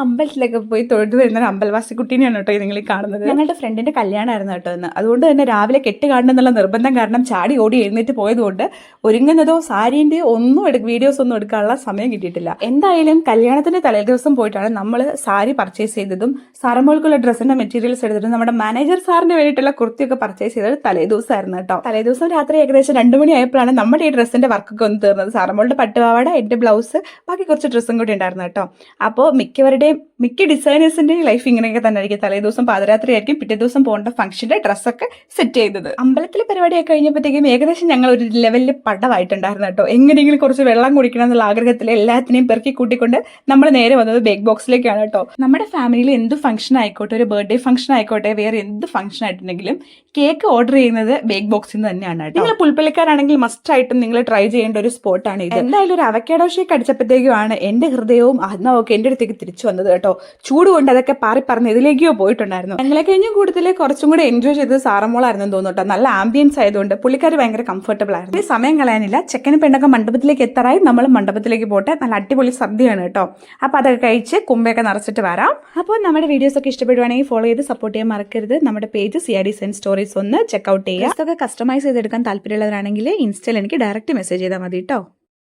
അമ്പലത്തിലൊക്കെ പോയി തൊഴുതു വരുന്ന അമ്പൽവാസി കുട്ടീനെയാണ് കേട്ടോ നിങ്ങൾ ഈ കാണുന്നത്. ഞങ്ങളുടെ ഫ്രണ്ടിന്റെ കല്യാണമായിരുന്നു കേട്ടോ എന്ന്. അതുകൊണ്ട് തന്നെ രാവിലെ കെട്ട് കാണണം എന്നുള്ള നിർബന്ധം കാരണം ചാടി ഓടി എഴുന്നേറ്റ് പോയതുകൊണ്ട് ഒരുങ്ങുന്നതോ സാരീന്റെ ഒന്നും വീഡിയോസ് ഒന്നും എടുക്കാനുള്ള സമയം കിട്ടിയിട്ടില്ല. എന്തായാലും കല്യാണത്തിന്റെ തലേ ദിവസം പോയിട്ടാണ് നമ്മൾ സാരി പർച്ചേസ് ചെയ്തതും സാറമോൾക്കുള്ള ഡ്രസ്സിന്റെ മെറ്റീരിയൽസ് എടുത്തിട്ടും നമ്മുടെ മാനേജർ സാറിന് വേണ്ടിയിട്ടുള്ള കുർത്തിയൊക്കെ പർച്ചേസ് ചെയ്തത് തലേ ദിവസമായിരുന്നു കേട്ടോ. തലേ ദിവസം രാത്രി ഏകദേശം 2 മണിയായപ്പോഴാണ് നമ്മുടെ ഈ ഡ്രസ്സിന്റെ വർക്കൊക്കെ ഒന്ന് തീർന്നത്. സാറമോളുടെ പട്ടുപാവാട, എന്റെ ബ്ലൗസ്, ബാക്കി കുറച്ച് ഡ്രസ്സും കൂടി ഉണ്ടായിരുന്നു കേട്ടോ. അപ്പോൾ മിക്ക ഡിസൈനേഴ്സിന്റെയും ലൈഫ് ഇങ്ങനെയൊക്കെ തന്നെ ആയിരിക്കും. തലേ ദിവസം പാതിരാത്രി ആയിരിക്കും പിറ്റേ ദിവസം പോകേണ്ട ഫംഗ്ഷന്റെ ഡ്രസ്സൊക്കെ സെറ്റ് ചെയ്തത്. അമ്പലത്തിലെ പരിപാടിയൊക്കെ കഴിഞ്ഞപ്പോഴത്തേക്കും ഏകദേശം ഞങ്ങൾ ഒരു ലെവലിൽ പടവായിട്ടുണ്ടായിരുന്നു കേട്ടോ. എങ്ങനെയെങ്കിലും കുറച്ച് വെള്ളം കുടിക്കണം എന്നുള്ള ആഗ്രഹത്തിൽ എല്ലാത്തിനെയും പെറുക്കി കൂട്ടിക്കൊണ്ട് നമ്മൾ നേരെ വന്നത് ബേക്ക് ബോക്സിലേക്കാണ് കേട്ടോ. നമ്മുടെ ഫാമിലിയിൽ എന്ത് ഫംഗ്ഷൻ ആയിക്കോട്ടെ, ഒരു ബർത്ത്ഡേ ഫംഗ്ഷൻ ആയിക്കോട്ടെ, വേറെ എന്ത് ഫംഗ്ഷൻ ആയിട്ടുണ്ടെങ്കിലും കേക്ക് ഓർഡർ ചെയ്യുന്നത് ബേക്ക് ബോക്സിൽ നിന്ന് തന്നെയാണ് കേട്ടോ. നിങ്ങൾ പുൽപ്പള്ളിക്കാരാണെങ്കിൽ മസ്റ്റ് ആയിട്ടും നിങ്ങൾ ട്രൈ ചെയ്യേണ്ട ഒരു സ്പോട്ടാണ് ഇത്. എന്തായാലും ഒരു അവക്കാഡോ ഷേക്ക് അടിച്ചപ്പോഴത്തേക്കുമാണ് എന്റെ ഹൃദയവും ആത്മാവൊക്കെ എന്റെ അടുത്തേക്ക് തിരിച്ചു വന്നത് കേട്ടോ. ചൂട് കൊണ്ട് അതൊക്കെ പറഞ്ഞ് ഇതിലേക്കോ പോയിട്ടുണ്ടായിരുന്നു. ഞങ്ങളെ കഴിഞ്ഞും കൂടുതൽ കുറച്ചും കൂടെ എൻജോയ് ചെയ്തത് സാറമോളായിരുന്നു തോന്നുന്നു കേട്ടോ. നല്ല ആംബിയൻസ് ആയതുകൊണ്ട് പുള്ളിക്കാർ ഭയങ്കര കംഫർട്ടബിൾ ആയിരുന്നു. സമയം കളയാനില്ല. ചെക്കനും പെണ്ണൊക്കെ മണ്ഡപത്തിലേക്ക് എത്താറായി. നമ്മൾ മണ്ഡപത്തിലേക്ക് പോട്ടെ. നല്ല അടിപൊളി സദ്യയാണ് കേട്ടോ. അപ്പൊ അതൊക്കെ കഴിച്ച് കുമ്പയൊക്കെ നിറച്ചിട്ട് വരാം. അപ്പോൾ നമ്മുടെ വീഡിയോസ് ഒക്കെ ഇഷ്ടപ്പെടുവാണെങ്കിൽ ഫോളോ ചെയ്ത് സപ്പോർട്ട് ചെയ്യാൻ മറക്കരുത്. നമ്മുടെ പേജ് CID Sen Stories ഒന്ന് ചെക്കൗട്ട് ചെയ്യുക. ഇതൊക്കെ കസ്റ്റമൈസ് ചെയ്തെടുക്കാൻ താല്പര്യമുള്ളവരാണെങ്കിൽ ഇൻസ്റ്റയിൽ എനിക്ക് ഡയറക്റ്റ് മെസ്സേജ് ചെയ്താൽ മതി കേട്ടോ.